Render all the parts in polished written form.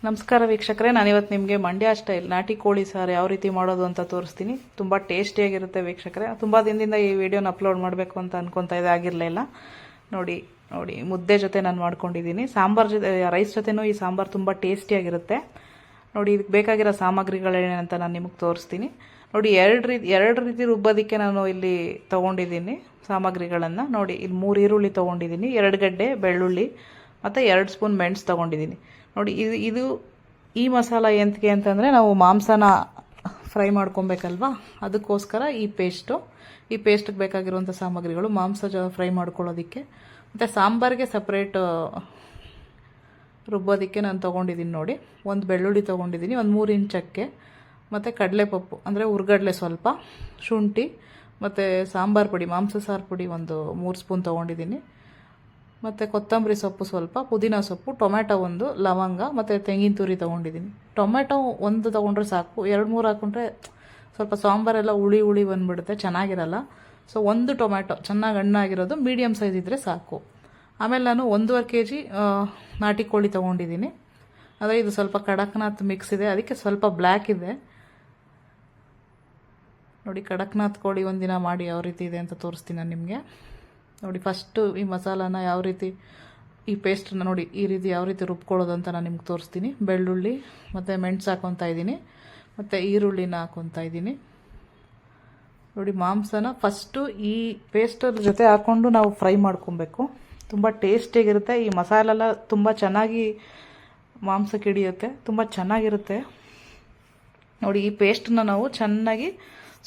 ನಮಸ್ಕಾರ ವೀಕ್ಷಕರೇ, ನಾನಿವತ್ತು ನಿಮಗೆ ಮಂಡ್ಯ ಸ್ಟೈಲ್ ನಾಟಿ ಕೋಳಿ ಸಾರು ಯಾವ ರೀತಿ ಮಾಡೋದು ಅಂತ ತೋರಿಸ್ತೀನಿ. ತುಂಬ ಟೇಸ್ಟಿಯಾಗಿರುತ್ತೆ ವೀಕ್ಷಕರೇ. ತುಂಬ ದಿನದಿಂದ ಈ ವಿಡಿಯೋನ ಅಪ್ಲೋಡ್ ಮಾಡಬೇಕು ಅಂತ ಅನ್ಕೊತಾ ಇದೆ, ಆಗಿರಲಿಲ್ಲ. ನೋಡಿ ನೋಡಿ ಮುದ್ದೆ ಜೊತೆ ನಾನು ಮಾಡ್ಕೊಂಡಿದ್ದೀನಿ. ಸಾಂಬಾರು ಜೊತೆ, ರೈಸ್ ಜೊತೆನೂ ಈ ಸಾಂಬಾರು ತುಂಬ ಟೇಸ್ಟಿಯಾಗಿರುತ್ತೆ. ನೋಡಿ ಇದಕ್ಕೆ ಬೇಕಾಗಿರೋ ಸಾಮಗ್ರಿಗಳೇನಂತ ನಾನು ನಿಮಗೆ ತೋರಿಸ್ತೀನಿ. ನೋಡಿ ಎರಡು ರೀತಿ ರುಬ್ಬೋದಕ್ಕೆ ನಾನು ಇಲ್ಲಿ ತೊಗೊಂಡಿದ್ದೀನಿ ಸಾಮಗ್ರಿಗಳನ್ನು. ನೋಡಿ ಇಲ್ಲಿ 3 ಈರುಳ್ಳಿ ತೊಗೊಂಡಿದ್ದೀನಿ, 2 ಗಡ್ಡೆ ಬೆಳ್ಳುಳ್ಳಿ ಮತ್ತು 2 ಸ್ಪೂನ್ ಮೆಣಸು ತೊಗೊಂಡಿದ್ದೀನಿ. ನೋಡಿ ಇದು ಈ ಮಸಾಲ ಎಂತಕ್ಕೆ ಅಂತಂದರೆ, ನಾವು ಮಾಂಸನ ಫ್ರೈ ಮಾಡ್ಕೊಬೇಕಲ್ವಾ, ಅದಕ್ಕೋಸ್ಕರ ಈ ಪೇಸ್ಟಿಗೆ ಬೇಕಾಗಿರುವಂಥ ಸಾಮಗ್ರಿಗಳು. ಮಾಂಸ ಫ್ರೈ ಮಾಡ್ಕೊಳ್ಳೋದಕ್ಕೆ ಮತ್ತು ಸಾಂಬಾರಿಗೆ ಸಪ್ರೇಟ್ ರುಬ್ಬೋದಕ್ಕೆ ನಾನು ತೊಗೊಂಡಿದ್ದೀನಿ. ನೋಡಿ, ಒಂದು ಬೆಳ್ಳುಳ್ಳಿ ತೊಗೊಂಡಿದ್ದೀನಿ, ಒಂದು 3 ಇಂಚ್ ಚಕ್ಕೆ ಮತ್ತು ಕಡಲೆಪಪ್ಪು ಅಂದರೆ ಹುರ್ಗಡ್ಲೆ ಸ್ವಲ್ಪ, ಶುಂಠಿ ಮತ್ತು ಸಾಂಬಾರು ಪುಡಿ, ಮಾಂಸ ಸಾರು ಪುಡಿ ಒಂದು 3 ಸ್ಪೂನ್ ತೊಗೊಂಡಿದ್ದೀನಿ, ಮತ್ತು ಕೊತ್ತಂಬರಿ ಸೊಪ್ಪು ಸ್ವಲ್ಪ, ಪುದೀನ ಸೊಪ್ಪು, ಟೊಮೆಟೊ 1, ಲವಂಗ ಮತ್ತು ತೆಂಗಿನ ತುರಿ ತೊಗೊಂಡಿದ್ದೀನಿ. ಟೊಮೆಟೊ 1 ತೊಗೊಂಡ್ರೆ ಸಾಕು, 2-3 ಹಾಕ್ಕೊಂಡ್ರೆ ಸ್ವಲ್ಪ ಸಾಂಬಾರೆಲ್ಲ ಹುಳಿ ಬಂದುಬಿಡುತ್ತೆ, ಚೆನ್ನಾಗಿರಲ್ಲ. ಸೊ 1 ಟೊಮೆಟೊ ಚೆನ್ನಾಗಿ ಹಣ್ಣಾಗಿರೋದು ಮೀಡಿಯಮ್ ಸೈಜ್ ಇದ್ದರೆ ಸಾಕು. ಆಮೇಲೆ ನಾನು 1.5 kg ನಾಟಿ ಕೋಳಿ ತೊಗೊಂಡಿದ್ದೀನಿ. ಆದರೆ ಇದು ಸ್ವಲ್ಪ ಕಡಕ್ನಾಥ್ ಮಿಕ್ಸ್ ಇದೆ, ಅದಕ್ಕೆ ಸ್ವಲ್ಪ ಬ್ಲ್ಯಾಕ್ ಇದೆ. ನೋಡಿ, ಕಡಕ್ನಾಥ್ ಕೋಳಿ ಒಂದಿನ ಮಾಡಿ ಯಾವ ರೀತಿ ಇದೆ ಅಂತ ತೋರಿಸ್ತೀನಿ ನಾನು ನಿಮಗೆ. ನೋಡಿ, ಫಸ್ಟು ಈ ಮಸಾಲಾನ ಯಾವ ರೀತಿ, ಈ ಪೇಸ್ಟನ್ನ ನೋಡಿ ಈ ರೀತಿ ಯಾವ ರೀತಿ ರುಬ್ಕೊಳ್ಳೋದು ಅಂತ ನಾನು ನಿಮ್ಗೆ ತೋರಿಸ್ತೀನಿ. ಬೆಳ್ಳುಳ್ಳಿ ಮತ್ತು ಮೆಣಸು ಹಾಕ್ಕೊತಾ ಇದ್ದೀನಿ, ಮತ್ತು ಈರುಳ್ಳಿನ ಹಾಕ್ಕೊತಾ ಇದ್ದೀನಿ. ನೋಡಿ, ಮಾಂಸನ ಫಸ್ಟು ಈ ಪೇಸ್ಟರ್ ಜೊತೆ ಹಾಕ್ಕೊಂಡು ನಾವು ಫ್ರೈ ಮಾಡ್ಕೊಬೇಕು. ತುಂಬ ಟೇಸ್ಟಿಯಾಗಿರುತ್ತೆ. ಈ ಮಸಾಲೆಲ್ಲ ತುಂಬ ಚೆನ್ನಾಗಿ ಮಾಂಸಕ್ಕೆ ಹಿಡಿಯುತ್ತೆ, ತುಂಬ ಚೆನ್ನಾಗಿರುತ್ತೆ. ನೋಡಿ, ಈ ಪೇಸ್ಟನ್ನ ನಾವು ಚೆನ್ನಾಗಿ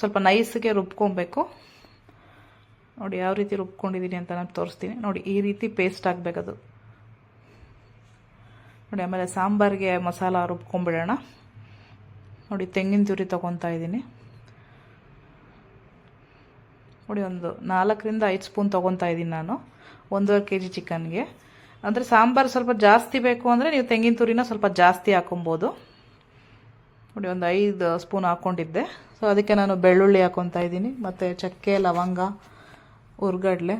ಸ್ವಲ್ಪ ನೈಸ್ಗೆ ರುಬ್ಕೊಬೇಕು. ನೋಡಿ ಯಾವ ರೀತಿ ರುಬ್ಕೊಂಡಿದ್ದೀನಿ ಅಂತ ನಾನು ತೋರಿಸ್ತೀನಿ. ನೋಡಿ, ಈ ರೀತಿ ಪೇಸ್ಟ್ ಆಗಬೇಕದು. ನೋಡಿ, ಆಮೇಲೆ ಸಾಂಬಾರಿಗೆ ಮಸಾಲ ರುಬ್ಕೊಂಡ್ಬಿಡೋಣ. ನೋಡಿ, ತೆಂಗಿನ ತುರಿ ತೊಗೊತಾ ಇದ್ದೀನಿ. ನೋಡಿ, ಒಂದು 4-5 ಸ್ಪೂನ್ ತೊಗೊತಾ ಇದ್ದೀನಿ ನಾನು 1.5 kg ಚಿಕನ್ಗೆ. ಅಂದರೆ ಸಾಂಬಾರು ಸ್ವಲ್ಪ ಜಾಸ್ತಿ ಬೇಕು ಅಂದರೆ ನೀವು ತೆಂಗಿನ ತುರಿನ ಸ್ವಲ್ಪ ಜಾಸ್ತಿ ಹಾಕೊಬೋದು. ನೋಡಿ, ಒಂದು 5 ಸ್ಪೂನ್ ಹಾಕ್ಕೊಂಡಿದ್ದೆ. ಸೊ ಅದಕ್ಕೆ ನಾನು ಬೆಳ್ಳುಳ್ಳಿ ಹಾಕ್ಕೊತಾ ಇದ್ದೀನಿ, ಮತ್ತು ಚಕ್ಕೆ, ಲವಂಗ, ಹುರ್ಗಡ್ಲೆ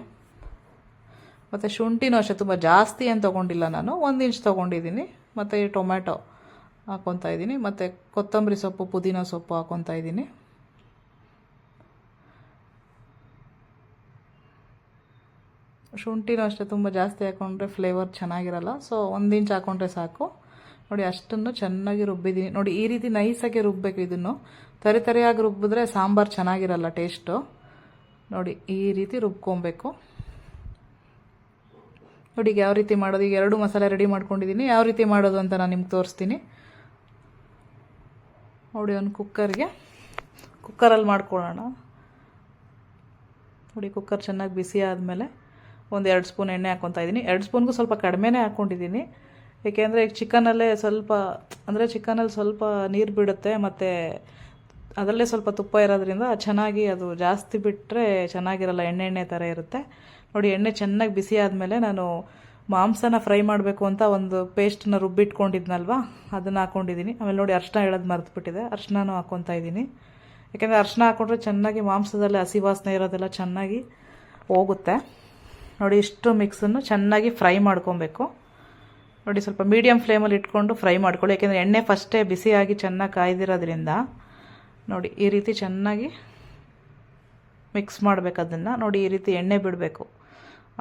ಮತ್ತು ಶುಂಠಿನೂ ಅಷ್ಟೇ ತುಂಬ ಜಾಸ್ತಿ ಏನು ತೊಗೊಂಡಿಲ್ಲ ನಾನು, 1 ಇಂಚ್ ತೊಗೊಂಡಿದ್ದೀನಿ. ಮತ್ತು ಈ ಟೊಮ್ಯಾಟೊ ಹಾಕ್ಕೊತಾ ಇದ್ದೀನಿ, ಮತ್ತು ಕೊತ್ತಂಬರಿ ಸೊಪ್ಪು, ಪುದೀನ ಸೊಪ್ಪು ಹಾಕ್ಕೊತಾ ಇದ್ದೀನಿ. ಶುಂಠಿನೂ ಅಷ್ಟೇ ತುಂಬ ಜಾಸ್ತಿ ಹಾಕ್ಕೊಂಡ್ರೆ ಫ್ಲೇವರ್ ಚೆನ್ನಾಗಿರಲ್ಲ, ಸೊ 1 ಇಂಚ್ ಹಾಕ್ಕೊಂಡ್ರೆ ಸಾಕು. ನೋಡಿ, ಅಷ್ಟನ್ನು ಚೆನ್ನಾಗಿ ರುಬ್ಬಿದ್ದೀನಿ. ನೋಡಿ, ಈ ರೀತಿ ನೈಸಾಗಿ ರುಬ್ಬಬೇಕು. ಇದನ್ನು ತರಿಯಾಗಿ ರುಬ್ಬಿದ್ರೆ ಸಾಂಬಾರು ಚೆನ್ನಾಗಿರಲ್ಲ ಟೇಸ್ಟು. ನೋಡಿ, ಈ ರೀತಿ ರುಬ್ಕೊಬೇಕು. ನೋಡಿ, ಯಾವ ರೀತಿ ಮಾಡೋದು, ಈಗ 2 ಮಸಾಲೆ ರೆಡಿ ಮಾಡ್ಕೊಂಡಿದ್ದೀನಿ. ಯಾವ ರೀತಿ ಮಾಡೋದು ಅಂತ ನಾನು ನಿಮ್ಗೆ ತೋರಿಸ್ತೀನಿ. ನೋಡಿ, ಒಂದು ಕುಕ್ಕರಲ್ಲಿ ಮಾಡ್ಕೊಳ್ಳೋಣ. ನೋಡಿ, ಕುಕ್ಕರ್ ಚೆನ್ನಾಗಿ ಬಿಸಿ ಆದಮೇಲೆ ಒಂದು 2 ಸ್ಪೂನ್ ಎಣ್ಣೆ ಹಾಕ್ಕೊತಾ ಇದ್ದೀನಿ. 2 ಸ್ಪೂನ್ಗೂ ಸ್ವಲ್ಪ ಕಡಿಮೆನೇ ಹಾಕ್ಕೊಂಡಿದ್ದೀನಿ, ಏಕೆಂದರೆ ಈಗ ಚಿಕನಲ್ಲಿ ಸ್ವಲ್ಪ ನೀರು ಬಿಡುತ್ತೆ, ಮತ್ತು ಅದರಲ್ಲೇ ಸ್ವಲ್ಪ ತುಪ್ಪ ಇರೋದ್ರಿಂದ ಚೆನ್ನಾಗಿ ಅದು ಜಾಸ್ತಿ ಬಿಟ್ಟರೆ ಚೆನ್ನಾಗಿರಲ್ಲ, ಎಣ್ಣೆ ಥರ ಇರುತ್ತೆ. ನೋಡಿ, ಎಣ್ಣೆ ಚೆನ್ನಾಗಿ ಬಿಸಿ ಆದಮೇಲೆ ನಾನು ಮಾಂಸನ ಫ್ರೈ ಮಾಡಬೇಕು ಅಂತ ಒಂದು ಪೇಸ್ಟನ್ನ ರುಬ್ಬಿಟ್ಕೊಂಡಿದ್ನಲ್ವ, ಅದನ್ನು ಹಾಕ್ಕೊಂಡಿದ್ದೀನಿ. ಆಮೇಲೆ ನೋಡಿ, ಅರಿಶಿನ ಹೇಳೋದು ಮರೆತುಬಿಟ್ಟಿದೆ, ಅರಿಶಿನೂ ಹಾಕ್ಕೊತಾ ಇದ್ದೀನಿ. ಯಾಕೆಂದರೆ ಅರಿಶಿನ ಹಾಕ್ಕೊಂಡ್ರೆ ಚೆನ್ನಾಗಿ ಮಾಂಸದಲ್ಲಿ ಹಸಿ ವಾಸನೆ ಇರೋದೆಲ್ಲ ಚೆನ್ನಾಗಿ ಹೋಗುತ್ತೆ. ನೋಡಿ, ಇಷ್ಟು ಮಿಕ್ಸನ್ನು ಚೆನ್ನಾಗಿ ಫ್ರೈ ಮಾಡ್ಕೊಬೇಕು. ನೋಡಿ, ಸ್ವಲ್ಪ ಮೀಡಿಯಮ್ ಫ್ಲೇಮಲ್ಲಿ ಇಟ್ಕೊಂಡು ಫ್ರೈ ಮಾಡ್ಕೊಳ್ಳಿ, ಯಾಕೆಂದರೆ ಎಣ್ಣೆ ಫಸ್ಟೇ ಬಿಸಿಯಾಗಿ ಚೆನ್ನಾಗಿ ಕಾಯ್ದಿರೋದ್ರಿಂದ. ನೋಡಿ, ಈ ರೀತಿ ಚೆನ್ನಾಗಿ ಮಿಕ್ಸ್ ಮಾಡಬೇಕು ಅದನ್ನು. ನೋಡಿ, ಈ ರೀತಿ ಎಣ್ಣೆ ಬಿಡಬೇಕು,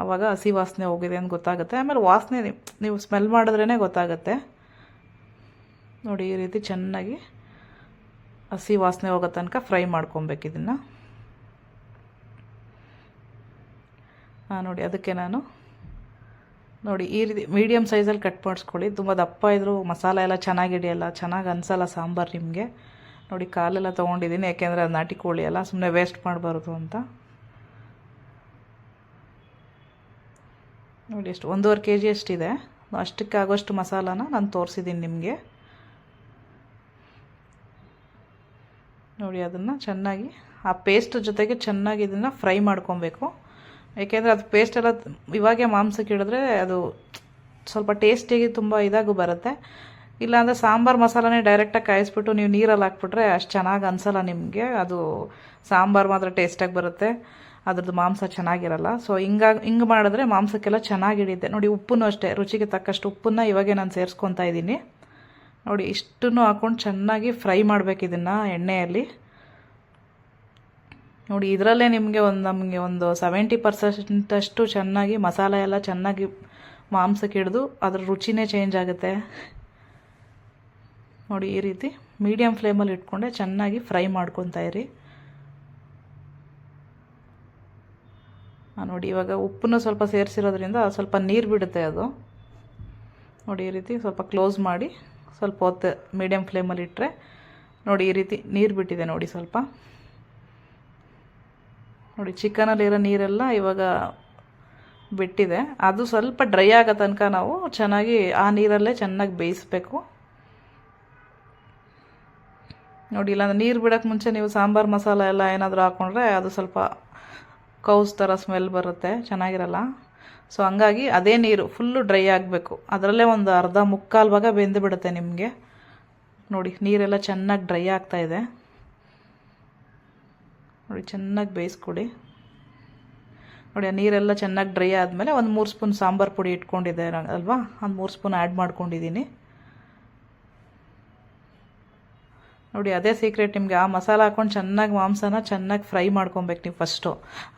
ಆವಾಗ ಹಸಿ ವಾಸನೆ ಹೋಗಿದೆ ಅಂತ ಗೊತ್ತಾಗುತ್ತೆ. ಆಮೇಲೆ ವಾಸನೆ ನೀವು ಸ್ಮೆಲ್ ಮಾಡಿದ್ರೇ ಗೊತ್ತಾಗುತ್ತೆ. ನೋಡಿ, ಈ ರೀತಿ ಚೆನ್ನಾಗಿ ಹಸಿ ವಾಸನೆ ಹೋಗೋ ತನಕ ಫ್ರೈ ಮಾಡ್ಕೊಬೇಕು ಇದನ್ನು. ನೋಡಿ, ಅದಕ್ಕೆ ನಾನು ನೋಡಿ ಈ ರೀತಿ ಮೀಡಿಯಮ್ ಸೈಜಲ್ಲಿ ಕಟ್ ಮಾಡಿಸ್ಕೊಳ್ಳಿ. ತುಂಬ ದಪ್ಪ ಇದ್ದರೂ ಮಸಾಲೆ ಎಲ್ಲ ಚೆನ್ನಾಗಿ ಹಿಡಿಯಲ್ಲ, ಚೆನ್ನಾಗಿ ಅನಿಸಲ್ಲ ಸಾಂಬಾರು ನಿಮಗೆ. ನೋಡಿ, ಕಾಲೆಲ್ಲ ತೊಗೊಂಡಿದ್ದೀನಿ, ಯಾಕೆಂದರೆ ಅದು ನಾಟಿ ಕೋಳಿ ಎಲ್ಲ ಸುಮ್ಮನೆ ವೇಸ್ಟ್ ಮಾಡಬಾರ್ದು ಅಂತ. ನೋಡಿ, ಎಷ್ಟು 1.5 kg ಅಷ್ಟಿದೆ, ಅಷ್ಟಕ್ಕೆ ಆಗೋಷ್ಟು ಮಸಾಲಾನ ನಾನು ತೋರಿಸಿದ್ದೀನಿ ನಿಮಗೆ. ನೋಡಿ, ಅದನ್ನು ಚೆನ್ನಾಗಿ ಆ ಪೇಸ್ಟ್ ಜೊತೆಗೆ ಚೆನ್ನಾಗಿ ಇದನ್ನು ಫ್ರೈ ಮಾಡ್ಕೊಬೇಕು. ಏಕೆಂದರೆ ಅದು ಪೇಸ್ಟ್ ಎಲ್ಲ ಇವಾಗೆ ಮಾಂಸಕ್ಕೆ ಹಿಡಿದ್ರೆ ಅದು ಸ್ವಲ್ಪ ಟೇಸ್ಟಿಯಾಗಿ ತುಂಬ ಇದಾಗೂ ಬರುತ್ತೆ. ಇಲ್ಲಾಂದರೆ ಸಾಂಬಾರು ಮಸಾಲನೇ ಡೈರೆಕ್ಟಾಗಿ ಕಾಯಿಸ್ಬಿಟ್ಟು ನೀವು ನೀರಲ್ಲಿ ಹಾಕ್ಬಿಟ್ರೆ ಅಷ್ಟು ಚೆನ್ನಾಗಿ ಅನಿಸಲ್ಲ ನಿಮಗೆ. ಅದು ಸಾಂಬಾರು ಮಾತ್ರ ಟೇಸ್ಟಾಗಿ ಬರುತ್ತೆ, ಅದ್ರದ್ದು ಮಾಂಸ ಚೆನ್ನಾಗಿರಲ್ಲ. ಸೊ ಹಿಂಗೆ ಮಾಡಿದ್ರೆ ಮಾಂಸಕ್ಕೆಲ್ಲ ಚೆನ್ನಾಗಿ ಹಿಡಿಯುತ್ತೆ. ನೋಡಿ, ಉಪ್ಪನ್ನು ಅಷ್ಟೇ ರುಚಿಗೆ ತಕ್ಕಷ್ಟು ಉಪ್ಪನ್ನು ಇವಾಗೆ ನಾನು ಸೇರಿಸ್ಕೊತಾ ಇದ್ದೀನಿ. ನೋಡಿ ಇಷ್ಟನ್ನು ಹಾಕ್ಕೊಂಡು ಚೆನ್ನಾಗಿ ಫ್ರೈ ಮಾಡಬೇಕು ಇದನ್ನು ಎಣ್ಣೆಯಲ್ಲಿ. ನೋಡಿ ಇದರಲ್ಲೇ ನಮಗೆ ಒಂದು 70% ಚೆನ್ನಾಗಿ ಮಸಾಲೆ ಎಲ್ಲ ಚೆನ್ನಾಗಿ ಮಾಂಸಕ್ಕೆ ಹಿಡಿದು ಅದ್ರ ರುಚಿನೇ ಚೇಂಜ್ ಆಗುತ್ತೆ. ನೋಡಿ ಈ ರೀತಿ ಮೀಡಿಯಮ್ ಫ್ಲೇಮಲ್ಲಿ ಇಟ್ಕೊಂಡೆ ಚೆನ್ನಾಗಿ ಫ್ರೈ ಮಾಡ್ಕೊತಾ ಇರಿ. ನೋಡಿ ಇವಾಗ ಉಪ್ಪನ್ನು ಸ್ವಲ್ಪ ಸೇರಿಸಿರೋದ್ರಿಂದ ಸ್ವಲ್ಪ ನೀರು ಬಿಡುತ್ತೆ ಅದು. ನೋಡಿ ಈ ರೀತಿ ಸ್ವಲ್ಪ ಕ್ಲೋಸ್ ಮಾಡಿ ಸ್ವಲ್ಪ ಹೊತ್ತು ಮೀಡಿಯಮ್ ಫ್ಲೇಮಲ್ಲಿ ಇಟ್ಟರೆ ನೋಡಿ ಈ ರೀತಿ ನೀರು ಬಿಟ್ಟಿದೆ ನೋಡಿ ಸ್ವಲ್ಪ. ನೋಡಿ ಚಿಕನಲ್ಲಿರೋ ನೀರೆಲ್ಲ ಇವಾಗ ಬಿಟ್ಟಿದೆ. ಅದು ಸ್ವಲ್ಪ ಡ್ರೈ ಆಗೋ ತನಕ ನಾವು ಚೆನ್ನಾಗಿ ಆ ನೀರಲ್ಲೇ ಚೆನ್ನಾಗಿ ಬೇಯಿಸಬೇಕು. ನೋಡಿ ಇಲ್ಲಾಂದ್ರೆ ನೀರು ಬಿಡೋಕ್ಕೆ ಮುಂಚೆ ನೀವು ಸಾಂಬಾರು ಮಸಾಲ ಎಲ್ಲ ಏನಾದರೂ ಹಾಕ್ಕೊಂಡ್ರೆ ಅದು ಸ್ವಲ್ಪ ಕೌಸ್ ಥರ ಸ್ಮೆಲ್ ಬರುತ್ತೆ, ಚೆನ್ನಾಗಿರಲ್ಲ. ಸೊ ಹಂಗಾಗಿ ಅದೇ ನೀರು ಫುಲ್ಲು ಡ್ರೈ ಆಗಬೇಕು. ಅದರಲ್ಲೇ ಒಂದು ಅರ್ಧ ಮುಕ್ಕಾಲು ಭಾಗ ಬೆಂದು ಬಿಡುತ್ತೆ ನಿಮಗೆ. ನೋಡಿ ನೀರೆಲ್ಲ ಚೆನ್ನಾಗಿ ಡ್ರೈ ಆಗ್ತಾಯಿದೆ. ನೋಡಿ ಚೆನ್ನಾಗಿ ಬೇಯಿಸ್ಕೊಡಿ. ನೋಡಿ ಆ ನೀರೆಲ್ಲ ಚೆನ್ನಾಗಿ ಡ್ರೈ ಆದಮೇಲೆ ಒಂದು 3 ಸ್ಪೂನ್ ಸಾಂಬಾರು ಪುಡಿ ಇಟ್ಕೊಂಡಿದ್ದೆ ಅಲ್ವಾ, ಒಂದು 3 ಸ್ಪೂನ್ ಆ್ಯಡ್ ಮಾಡ್ಕೊಂಡಿದ್ದೀನಿ. ನೋಡಿ ಅದೇ ಸೀಕ್ರೆಟ್ ನಿಮಗೆ. ಆ ಮಸಾಲ ಹಾಕ್ಕೊಂಡು ಚೆನ್ನಾಗಿ ಮಾಂಸನ ಚೆನ್ನಾಗಿ ಫ್ರೈ ಮಾಡ್ಕೊಬೇಕು ನೀವು ಫಸ್ಟು.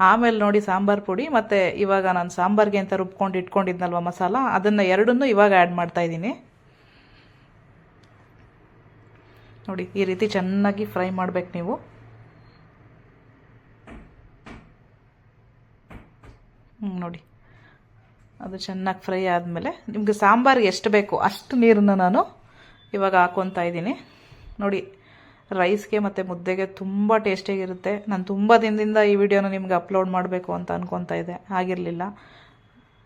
ಆಮೇಲೆ ನೋಡಿ ಸಾಂಬಾರು ಪುಡಿ ಮತ್ತು ಇವಾಗ ನಾನು ಸಾಂಬಾರಿಗೆ ಅಂತ ರುಬ್ಕೊಂಡು ಇಟ್ಕೊಂಡಿದ್ನಲ್ವ ಮಸಾಲ, ಅದನ್ನು ಎರಡನ್ನೂ ಇವಾಗ ಆ್ಯಡ್ ಮಾಡ್ತಾಯಿದ್ದೀನಿ. ನೋಡಿ ಈ ರೀತಿ ಚೆನ್ನಾಗಿ ಫ್ರೈ ಮಾಡಬೇಕು ನೀವು. ನೋಡಿ ಅದು ಚೆನ್ನಾಗಿ ಫ್ರೈ ಆದಮೇಲೆ ನಿಮಗೆ ಸಾಂಬಾರಿಗೆ ಎಷ್ಟು ಬೇಕು ಅಷ್ಟು ನೀರನ್ನು ನಾನು ಇವಾಗ ಹಾಕ್ಕೊತಾ ಇದ್ದೀನಿ. ನೋಡಿ ರೈಸ್ಗೆ ಮತ್ತು ಮುದ್ದೆಗೆ ತುಂಬ ಟೇಸ್ಟಿಯಾಗಿರುತ್ತೆ. ನಾನು ತುಂಬ ದಿನದಿಂದ ಈ ವಿಡಿಯೋನ ನಿಮಗೆ ಅಪ್ಲೋಡ್ ಮಾಡಬೇಕು ಅಂತ ಅನ್ಕೊತಾ ಇದ್ದೆ, ಆಗಿರಲಿಲ್ಲ.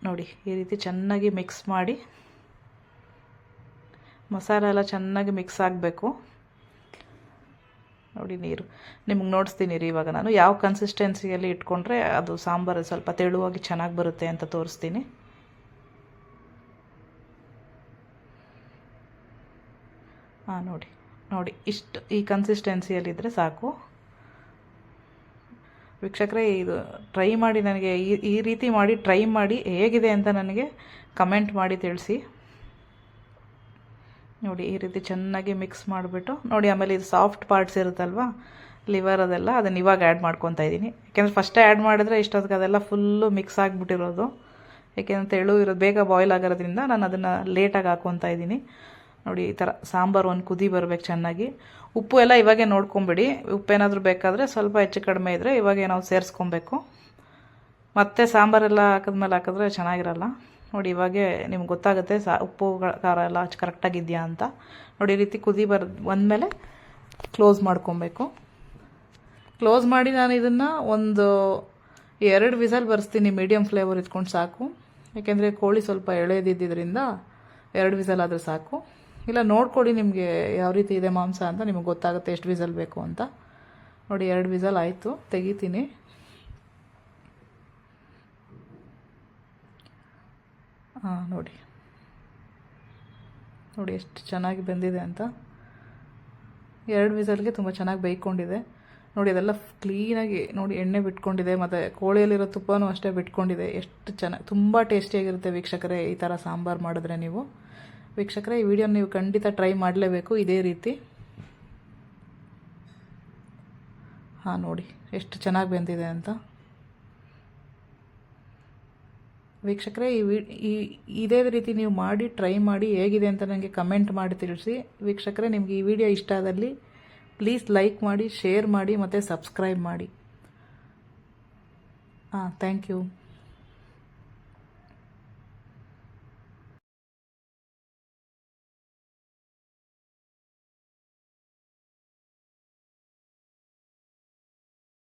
ನೋಡಿ ಈ ರೀತಿ ಚೆನ್ನಾಗಿ ಮಿಕ್ಸ್ ಮಾಡಿ, ಮಸಾಲೆ ಎಲ್ಲ ಚೆನ್ನಾಗಿ ಮಿಕ್ಸ್ ಆಗಬೇಕು. ನೋಡಿ ನೀರು ನಿಮ್ಗೆ ನೋಡಿಸ್ತೀನಿ ರೀ ಇವಾಗ ನಾನು ಯಾವ ಕನ್ಸಿಸ್ಟೆನ್ಸಿಯಲ್ಲಿ ಇಟ್ಕೊಂಡ್ರೆ ಅದು ಸಾಂಬಾರು ಸ್ವಲ್ಪ ತೆಳುವಾಗಿ ಚೆನ್ನಾಗಿ ಬರುತ್ತೆ ಅಂತ ತೋರಿಸ್ತೀನಿ. ನೋಡಿ ನೋಡಿ ಇಷ್ಟು ಈ ಕನ್ಸಿಸ್ಟೆನ್ಸಿಯಲ್ಲಿದ್ದರೆ ಸಾಕು ವೀಕ್ಷಕರೇ. ಇದು ಟ್ರೈ ಮಾಡಿ ನನಗೆ ಈ ರೀತಿ ಮಾಡಿ ಟ್ರೈ ಮಾಡಿ ಹೇಗಿದೆ ಅಂತ ನನಗೆ ಕಮೆಂಟ್ ಮಾಡಿ ತಿಳಿಸಿ. ನೋಡಿ ಈ ರೀತಿ ಚೆನ್ನಾಗಿ ಮಿಕ್ಸ್ ಮಾಡಿಬಿಟ್ಟು ನೋಡಿ ಆಮೇಲೆ ಇದು ಸಾಫ್ಟ್ ಪಾರ್ಟ್ಸ್ ಇರುತ್ತಲ್ವ ಲಿವರ್ ಅದೆಲ್ಲ ಅದನ್ನು ಇವಾಗ ಆ್ಯಡ್ ಮಾಡ್ಕೊತಾ ಇದ್ದೀನಿ. ಯಾಕೆಂದರೆ ಫಸ್ಟೇ ಆ್ಯಡ್ ಮಾಡಿದ್ರೆ ಇಷ್ಟೊತ್ತಿಗೆ ಅದೆಲ್ಲ ಫುಲ್ಲು ಮಿಕ್ಸ್ ಆಗಿಬಿಟ್ಟಿರೋದು. ಯಾಕೆಂದರೆ ತೆಳು ಇರೋದು ಬೇಗ ಬಾಯ್ಲ್ ಆಗೋದ್ರಿಂದ ನಾನು ಅದನ್ನು ಲೇಟಾಗಿ ಹಾಕ್ಕೊತಾ ಇದ್ದೀನಿ. ನೋಡಿ ಈ ಥರ ಸಾಂಬಾರು ಒಂದು ಕುದಿ ಬರಬೇಕು ಚೆನ್ನಾಗಿ. ಉಪ್ಪು ಎಲ್ಲ ಇವಾಗೇ ನೋಡ್ಕೊಂಬಿಡಿ. ಉಪ್ಪೇನಾದರೂ ಬೇಕಾದರೆ ಸ್ವಲ್ಪ ಹೆಚ್ಚು ಕಡಿಮೆ ಇದ್ದರೆ ಇವಾಗೇ ನಾವು ಸೇರಿಸ್ಕೊಬೇಕು. ಮತ್ತು ಸಾಂಬಾರೆಲ್ಲ ಹಾಕಿದ್ಮೇಲೆ ಹಾಕಿದ್ರೆ ಚೆನ್ನಾಗಿರಲ್ಲ. ನೋಡಿ ಇವಾಗೇ ನಿಮ್ಗೆ ಗೊತ್ತಾಗುತ್ತೆ ಉಪ್ಪು ಖಾರ ಎಲ್ಲ ಕರೆಕ್ಟಾಗಿದೆಯಾ ಅಂತ. ನೋಡಿ ಈ ರೀತಿ ಕುದಿ ಬಂದಮೇಲೆ ಕ್ಲೋಸ್ ಮಾಡ್ಕೊಬೇಕು. ಕ್ಲೋಸ್ ಮಾಡಿ ನಾನು ಇದನ್ನು ಒಂದು 2 ವಿಸಲ್ ಬರ್ಸ್ತೀನಿ. ಮೀಡಿಯಮ್ ಫ್ಲೇವರ್ ಇಟ್ಕೊಂಡು ಸಾಕು. ಯಾಕೆಂದರೆ ಕೋಳಿ ಸ್ವಲ್ಪ ಎಳೆದಿದ್ದರಿಂದ 2 ವಿಸಲ್ ಆದರೆ ಸಾಕು. ಇಲ್ಲ ನೋಡ್ಕೊಳ್ಳಿ ನಿಮಗೆ ಯಾವ ರೀತಿ ಇದೆ ಮಾಂಸ ಅಂತ ನಿಮಗೆ ಗೊತ್ತಾಗುತ್ತೆ ಎಷ್ಟು ವಿಸಲ್ ಬೇಕು ಅಂತ. ನೋಡಿ 2 ವಿಸಲ್ ಆಯಿತು, ತೆಗಿತೀನಿ. ನೋಡಿ ನೋಡಿ ಎಷ್ಟು ಚೆನ್ನಾಗಿ ಬೆಂದಿದೆ ಅಂತ. 2 ವಿಸಲ್ಗೆ ತುಂಬ ಚೆನ್ನಾಗಿ ಬೇಯ್ಕೊಂಡಿದೆ. ನೋಡಿ ಅದೆಲ್ಲ ಕ್ಲೀನಾಗಿ ನೋಡಿ ಎಣ್ಣೆ ಬಿಟ್ಕೊಂಡಿದೆ, ಮತ್ತು ಕೋಳಿಯಲ್ಲಿರೋ ತುಪ್ಪನೂ ಅಷ್ಟೇ ಬಿಟ್ಕೊಂಡಿದೆ. ಎಷ್ಟು ಚೆನ್ನಾಗಿ ತುಂಬ ಟೇಸ್ಟಿಯಾಗಿರುತ್ತೆ ವೀಕ್ಷಕರೇ ಈ ಥರ ಸಾಂಬಾರು ಮಾಡಿದ್ರೆ ನೀವು. ವೀಕ್ಷಕರೇ ಈ ವಿಡಿಯೋ ನೀವು ಖಂಡಿತ ಟ್ರೈ ಮಾಡಲೇಬೇಕು ಇದೇ ರೀತಿ. ನೋಡಿ ಎಷ್ಟು ಚೆನ್ನಾಗಿ ಬೆಂದಿದೆ ಅಂತ. ವೀಕ್ಷಕರೇ ಇದೇ ರೀತಿ ನೀವು ಮಾಡಿ ಟ್ರೈ ಮಾಡಿ ಹೇಗಿದೆ ಅಂತ ನನಗೆ ಕಮೆಂಟ್ ಮಾಡಿ ತಿಳಿಸಿ. ವೀಕ್ಷಕರೇ ನಿಮಗೆ ಈ ವಿಡಿಯೋ ಇಷ್ಟ ಆದಲ್ಲಿ ಪ್ಲೀಸ್ ಲೈಕ್ ಮಾಡಿ, ಶೇರ್ ಮಾಡಿ ಮತ್ತು ಸಬ್ಸ್ಕ್ರೈಬ್ ಮಾಡಿ. Thank you.